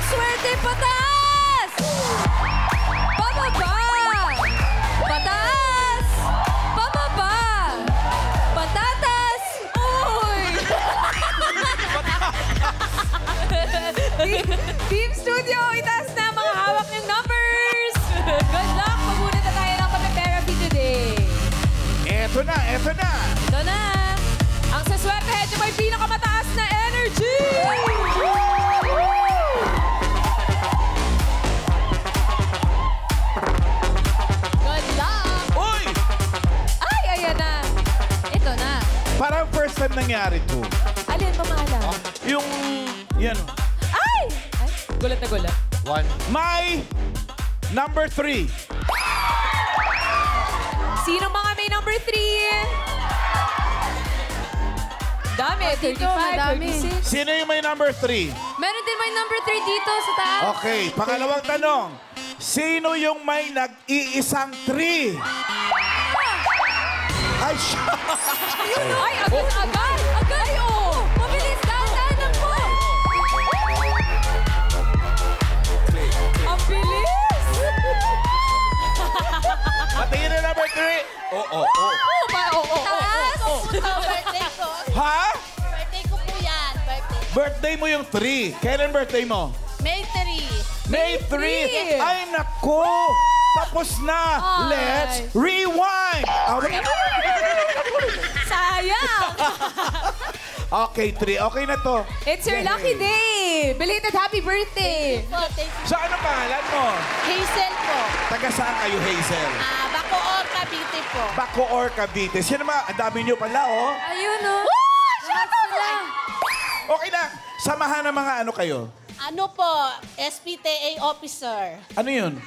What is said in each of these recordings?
Swerte pataas! Pababa! Pataas! Pababa! Patatas! Uy! Team Studio, itaas na mga hawak ng numbers! Good luck! Magbunot na tayo ng Kape Therapy today. Eto na, eto na. Ito na! Ang sa Swerte Head yung may pinakamataas na energy! Good luck! Uy! Ay, ayan na. Ito na. Parang first time nangyari to. Alin pa mahala? Yung, yan. Ay! Ay! Gulat na gulat. My number 3. Sino mga may number 3? Dami, 35, 36. Sino yung may number 3? Meron din may number 3 dito sa taas. Okay, pangalawang tanong. Sino yung may nag-iisang 3? Ay, siya! Ay, agad! Agad! Oh! Mabilis! Dahan-dahan po! Ang bilis! Patingin na number 3. Oo. Taas! Birthday ko. Ha? Birthday ko po yan. Birthday. Birthday mo yung 3. Kailan birthday mo? May 3. May 3. Ay, nako! Tapos na. Ay. Let's rewind. Sayang! Okay, 3. Okay na to. It's your lucky day! Belated happy birthday! Po, thank you. So, ano pangalan mo? Hazel po. Taga saan kayo, Hazel? Bacoor, Cavite po. Bacoor, Cavite. Sino ma? Ang dami niyo pala, oh. Ayun, no? Shout out sila. Okay na. Samahan ng mga ano kayo. Ano po, SPTA officer. Ano yun?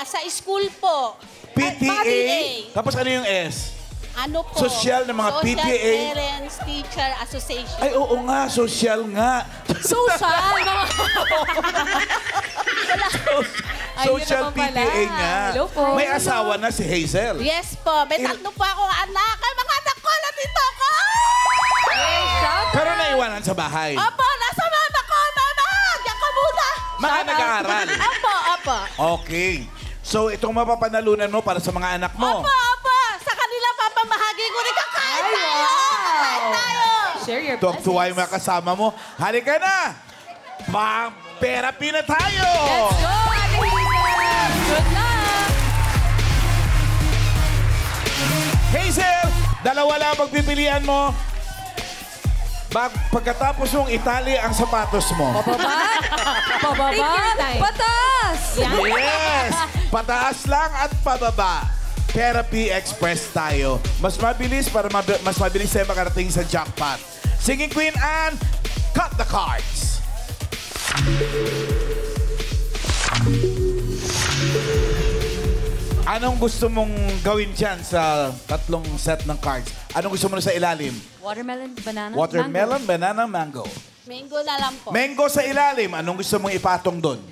Sa school po. Mga PTA. Tapos ano yung S? Ano po? Social ng mga Social PTA. Parents Teacher Association. Ay, oo nga. Social nga. Social! Mga... Social naman pala. PTA nga. Hello po. May asawa na si Hazel. Yes po. May tatlo po akong anak. Ay, mga anak ko, natito ko! Pero naiwanan sa bahay. Opo, nasa mama ko, mama! Diyan ka muna! Mga nag-aaral. Opo, opo. Okay. So, itong mapapanalunan mo para sa mga anak mo. Opo, opo! Sa kanila papamahagi ko rin kakain Ay, tayo! wow. Kakain tayo! Share your Tuwag-tuwa yung mga kasama mo. Halika na! Mag-therapy na tayo! Let's go, Ate Hazel! Good luck! Hazel, dalawa lang pagpipilian mo. Pagkatapos mong itali ang sapatos mo. Pababa? Pababa? Patas! Yes! Pataas lang at pababa. Therapy Express tayo. Mas mabilis para mas mabilis tayo makarating sa jackpot. Singing Queen Anne, cut the cards. Anong gusto mong gawin dyan sa tatlong set ng cards? Anong gusto mo na sa ilalim? Watermelon, banana, Watermelon, banana, mango. Mango na lang po. Mango sa ilalim. Anong gusto mong ipatong doon?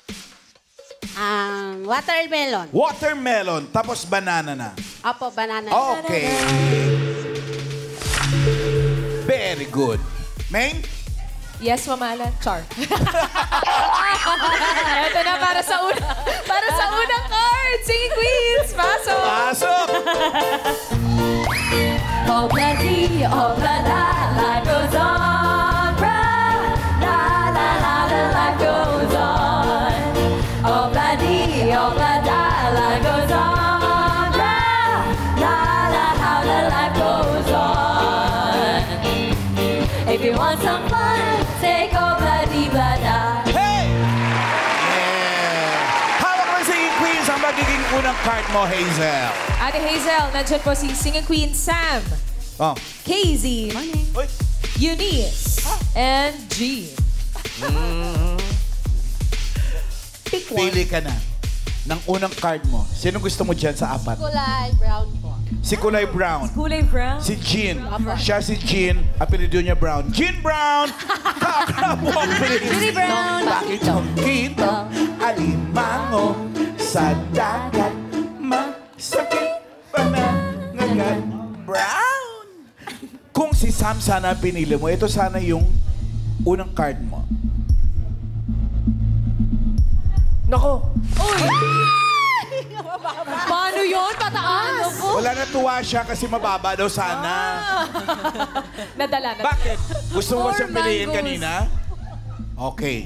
Watermelon. Watermelon, tapos banana na. Opo, banana. Okay. Very good. Main? Yes, mamalan. Char. Ito na para sa unang card. Singing Queens, pasok. Pasok! Obladi, oblada, life goes on. La, la, la, la, life goes on. Obladi, oblada, life goes on. La, la, how the life goes on. If you want some fun, take obladi-blada. Hey! Yeah! Hawak ng Singing Queens ang magiging unang card mo, Hazel. Ate Hazel, nandiyan po si Singing Queen Sam, Oh. KZ, Uy. Eunice, and Jean. Pick one. Pili ka na ng unang card mo. Sino gusto mo dyan sa apat? Kulay brown po. Si Kulay Brown. Kulay brown. Si Jean. Siya si Jean. Apelido niya Brown. Jean Brown! Kakrap mo, please. Jean Brown. Bakit yung kito? Alimango sa dagat. Masakit pa na ngagat. Brown! Kung si Sam sana pinili mo, ito sana yung unang card mo. Nako. Uy! Paano yun? Pataas? Wala natuwa siya kasi mababa daw sana. Nadala na. Bakit? Gusto mo ba siyang Four piliin mangoes. kanina? Okay.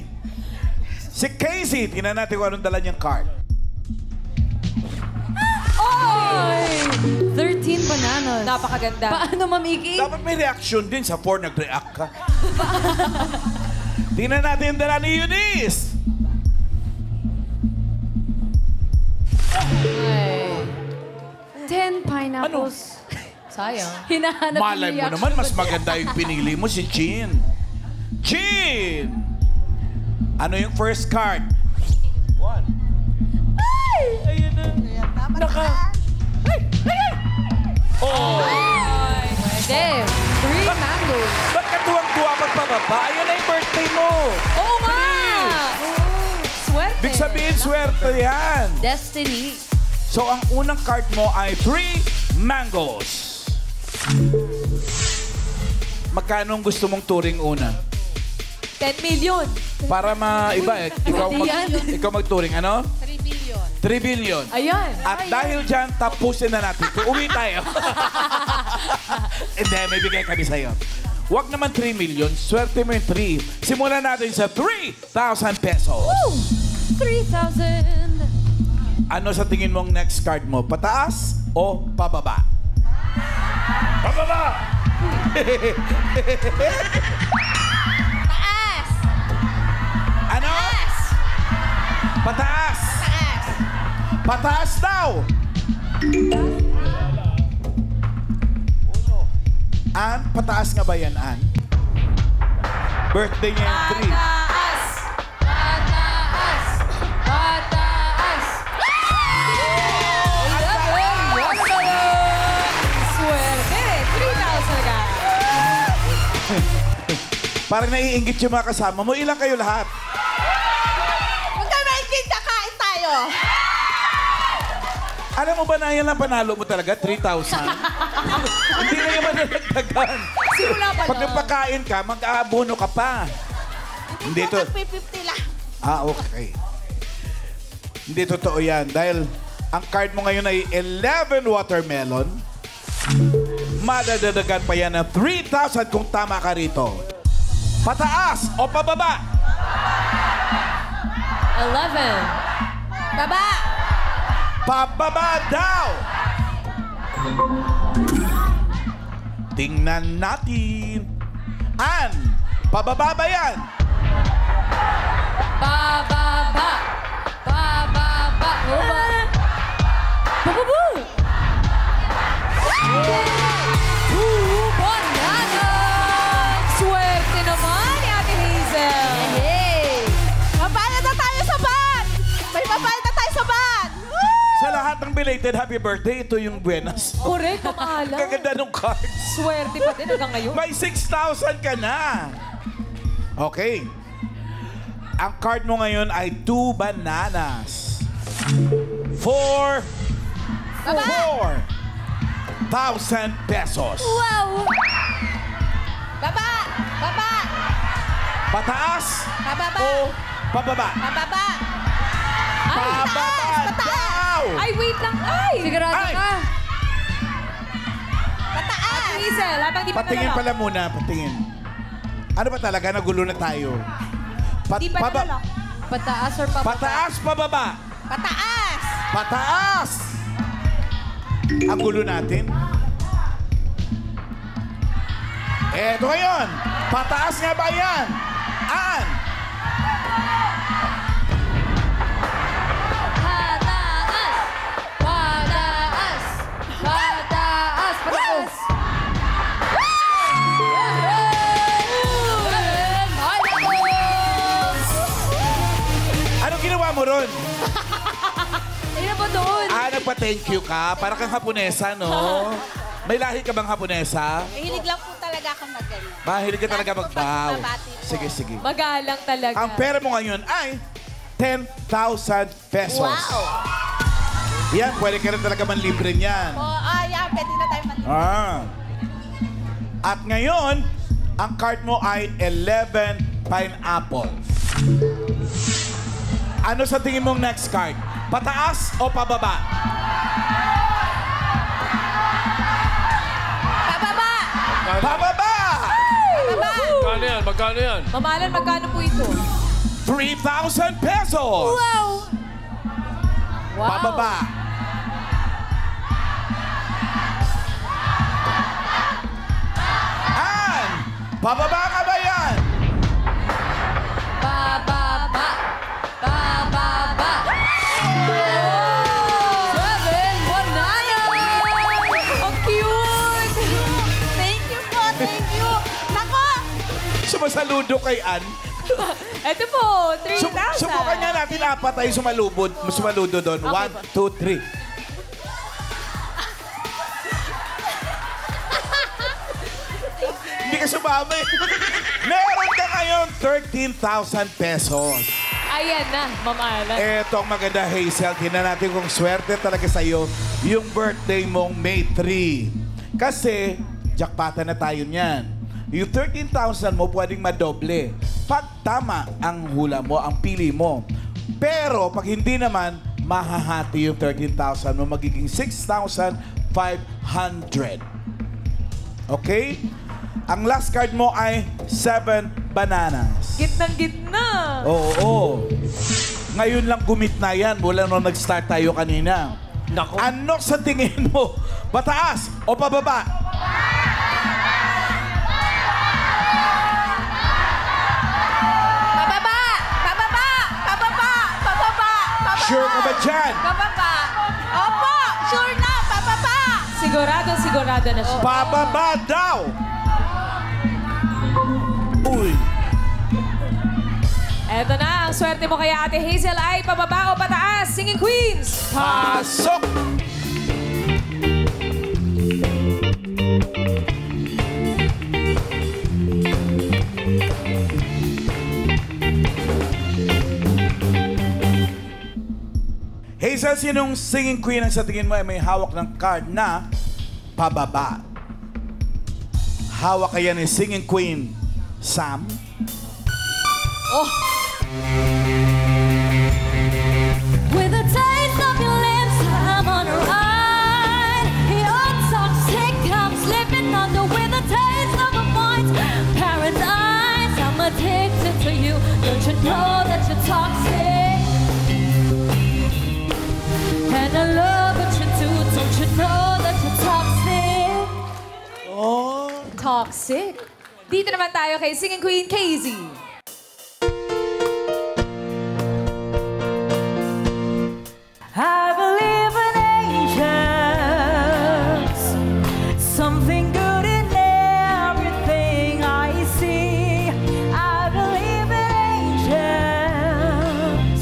Si Casey, tingnan natin kung anong dala niyang card. Oy! 13 bananas. Napakaganda. Paano, Ma'am Iki? Dapat may reaction din sa 4 nag-react ka. Tingnan natin yung dala ni Eunice. Ay. 10 pineapples. Sayang. Hinahanap Malay yung mo reaction naman, mas ko. maganda yung pinili mo, si Jean. Jean! Ano yung first card? Ay, Pwede. 3 mangoes. Ba't ka tuwang-tuwa magpababa? Ayun na yung birthday mo. Oo nga! Swerte. Big sabihin, swerte yan. Destiny. So, ang unang card mo ay 3 mangoes. Magkano ang gusto mong turing una? 10 million. Para maiba eh. Ikaw magturing. Ano? 3 billion. 3 billion. Ayan. At dahil dyan, tapusin na natin. Uwi tayo. Hindi, may bigay kami sa'yo. Huwag naman 3 million. Swerte mo yung 3. Simulan natin sa 3,000 pesos. 3,000. Ano sa tingin mong next card mo? Pataas o pababa? Pababa! Taas. Ano? Taas. Pataas! Taas. Pataas daw! Ann, pataas nga ba yan, Ann? Birthday niya yung 3. Pataas. Pataas. Pataas. Swerte. 3,000 ka. Parang naiingit yung mga kasama mo. Ilan kayo lahat? Huwag ka maigit, kakain tayo. Alam mo ba na yan ang panalo mo talaga? 3,000? Hindi na yung manalagdagan. Simula pa Pag nagpakain ka, mag-aabono ka pa. Hindi to. 50 lang. Ah, okay. Hindi totoo yan. Dahil ang card mo ngayon ay 11 watermelon. Madadadagan pa yan ng 3,000 kung tama ka rito. Pataas o pababa? 11. Baba. Pababa daw! Tingnan natin. Ann, pababa ba yan? Bababa. Bababa. Baba. Bababa. Two bananas! Swerte naman ni Ate Hazel. Hey! Mapalad na tayo sa van! May mapalad na tayo sa van! Sa lahat ng belated happy birthday, ito yung buenas. Correct, kamaalam. Kaganda ng cards. Swerte pa din hanggang ngayon. May 6,000 ka na. Okay. Ang card mo ngayon ay 2 bananas. 4,000 pesos. Wow! Baba! Baba! Pataas Bababa! o pababa? Bababa! Pababa daw! Ay, wait lang. Ay! Sigurado Ay! ka? Ate Pataas! Hazel, habang di pa Patingin nalala. pala muna, patingin. Ano ba talaga? Nagulo na tayo. Di pa nalala. Pataas or pababa? Pataas, pababa? Pataas! Pataas! Ang gulo natin. Eto ngayon. Pataas nga ba yan? Ann! Pataas! Pataas! Pataas! Pataas! Anong ginawa mo ron? Ayun po doon. Nagpa-thank you ka. Para kang Haponesa, no? May lahi ka bang Haponesa? Mahilig lang po talaga akong magganyan. Mahilig ka talaga Lagi po magbaw. pagbabati po. Sige, sige. Magalang talaga. Ang pera mo ngayon ay 10,000 pesos. Wow! Yan, pwede ka rin talaga manlibre niyan. Yeah, pwede na tayo maliit. At ngayon, ang card mo ay 11 pineapples. Ano sa tingin mong next card? Pataas o pababa? Pababa! Pababa! Pababa! Magkano yan? Magkano yan? Mamalan, magkano po ito? 3,000 pesos! Wow! Wow. Pababa. Ann! Pababa ka ba yan? Bababa. Bababa. Oh! 7,100! Ang cute! Thank you po, thank you. Nako! Sumasaludo kay Ann. Ito po, 3,000. Subukan nga natin apat tayo sumaludo doon. Okay 1, 2, 3. Hindi ka sumama eh. Meron ka ngayon 13,000 pesos. Ayan na, mamalan. Eto ang maganda, Hazel. Tingnan natin kung swerte talaga sa'yo yung birthday mong May 3. Kasi, jackpatan na tayo niyan. Yung 13,000 mo pwedeng madoble. Pag tama ang hula mo, ang pili mo. Pero pag hindi naman, mahahati yung 13,000 mo. Magiging 6,500. Okay? Ang last card mo ay 7 bananas. Gitnang-gitna. Oo. Ngayon lang gumitna yan. Mula nung nag-start tayo kanina. Nako. Ano sa tingin mo? Pataas o pababa? Pababa! Pababa! Pababa! Pababa! Pababa! Sure ka ba dyan? Pababa! Opo! Sure na! Pababa! Sigurado na siya. Pababa daw! Uy! Eto na, ang swerte mo kaya Ate Hazel ay pababa o pataas. Singing Queens! Pasok! Hazel, sinong singing queen ang sa tingin mo ay may hawak ng card na pababa? Hawak kaya ni singing queen Sam? Oh! With a taste of your lips, I'm on a ride. Your toxic comes slipping under with a taste of a point. Paradise, I'm addicted to you. Don't you know that you're toxic? And I love what you do. Don't you know that you're toxic? Oh! Toxic. Dito naman tayo kay Singing Queen KZ. I believe in angels, something good in everything I see. I believe in angels,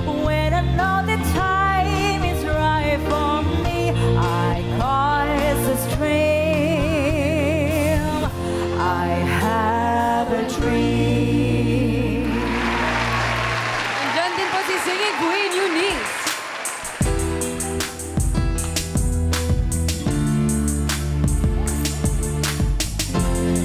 when I know the time is right for me. I cause a stream, I have a dream. Andyan din po si Singing Queen Eunice.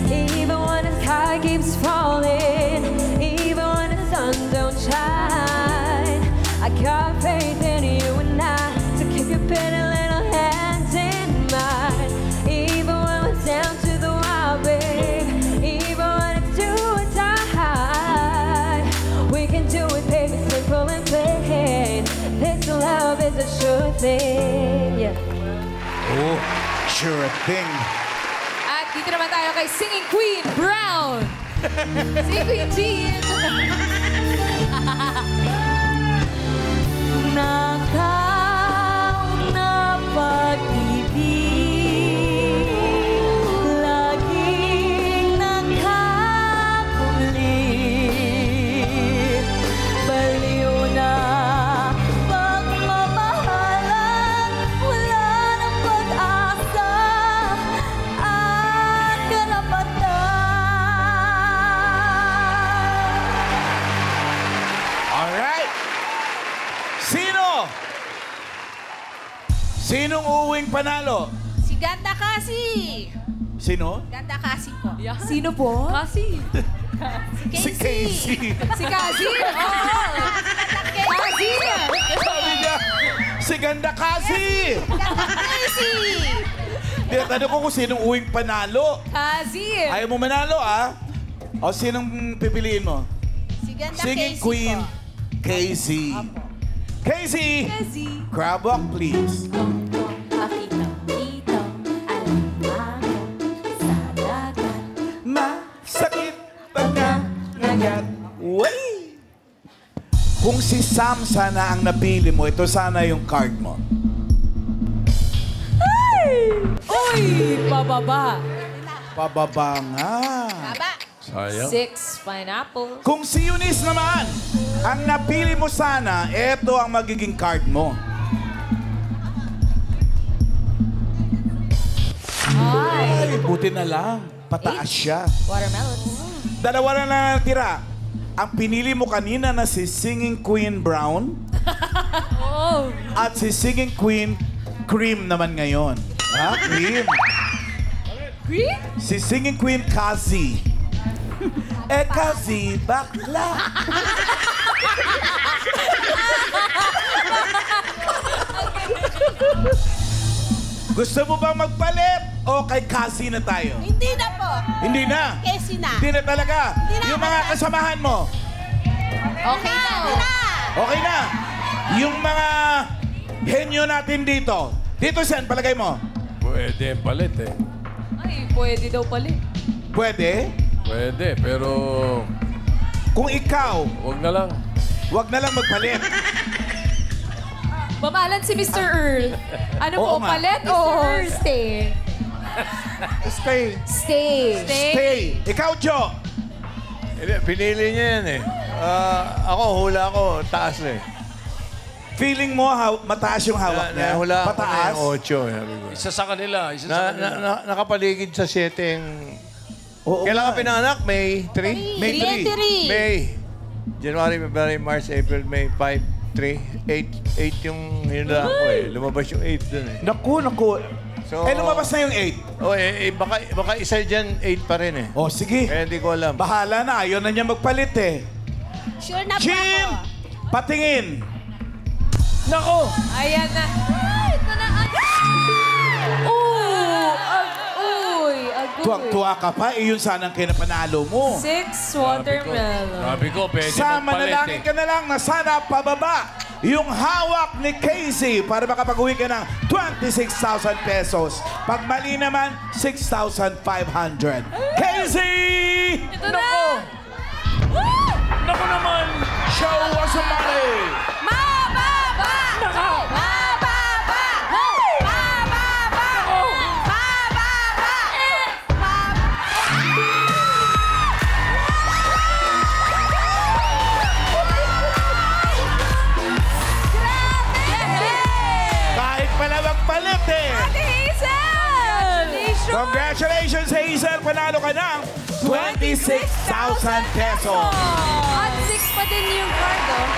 Even when the sky keeps falling, even when the sun don't shine, I got faith in you and I to keep your pretty little hands in mine. Even when we're down to the wire, babe, even when it's do or die, we can do it, baby, simple and plain. This love is a sure thing, yeah. Oh, sure thing. At dito naman tayo kay Singing Queen Brown. Singing Queen Jean. Nakaw na pag-ibig, laging nakakulit. Baliw na pagmamahalan, wala ng pag-asa at karapatan. Alright. Sino? Sinong uuwing panalo? Si Ganda Kasi. Sino? Ganda Kasi po. Sino po? Si Si Casey. Si Cassie? Oo. Ganda Kazi! Casey! Tanong ko kung sinong uwing panalo. Kazi. Ayaw mo manalo, ah? O, sinong pipiliin mo? Si ganda Singing Casey Queen, po. Casey. Casey! Kazi. Crab walk, please. Masakit pag nangagat. Way! Kung si Sam sana ang napili mo, ito sana yung card mo. Uy, pababa. Pababa nga. Baba. Sayang. 6 pineapple. Kung si Eunice naman, ang napili mo sana, ito ang magiging card mo. Ay, Ay, buti na lang. Pataas siya. watermelons. Dalawa na lang natira. Ang pinili mo kanina na si Singing Queen Brown Oh. at si Singing Queen Cream naman ngayon. Ha? Cream. Green? Si Singing Queen Kazi. Kazi, bakla. Gusto mo bang magpalit o kay Kazi na tayo? Hindi na po. Hindi na. Casey na. Hindi na talaga. Hindi na Yung mga talaga. kasamahan mo, Okay na. Hindi na. okay na. Yung mga henyo natin dito. Dito, Sen, palagay mo. Pwede palit eh. Ay, pwede daw pala. Pwede? Pwede, pero Kung ikaw, wag na lang. wag na lang magpalit. Mamalan si Mr. Earl. Ano Oo po, nga. palit o stay? Stay. Stay. Stay. Ikaw, Jo. Hindi, pinili niya yan eh. Ako, hula ako, taas na eh. Feeling mo mataas yung hawak niya? Nahula ako na Pataas? yung 8, sabi ko. Isa sa kanila, isa sa kanila. Nakapaligid sa 7 yung... Oo Kailan nga. ka pinanganak? May 3? May 3. May. January, February, March, April, May 5, 3, 8 yung hinula ko eh. Lumabas yung 8 dun eh. Naku. So- Lumabas na yung 8. Oh, baka isa dyan 8 pa rin eh. Oh, sige. Kaya hindi ko alam. Bahala na. Ayaw na niya magpalit eh. Sure na po Jim! ako. Patingin. Nako! Ayan na. Ay, ito na. Uy, agoy. Tuwang-tuwa ka pa. Iyon sanang kinapanalo mo. 6 watermelon. Sabi ko, pwede Sa magpalit manalangin eh. ka na lang na sana pababa yung hawak ni Casey para makapag-uwi ka ng 26,000 pesos. Pag mali naman, 6,500. Casey! Ito na. Nako naman! Show us some money! Mababa! Mababa! Mababa! Kahit pala magpalit eh! Hazel! Congratulations, Hazel! Panalo ka ng 26,000 pesos! At 6 pa din yung card, oh.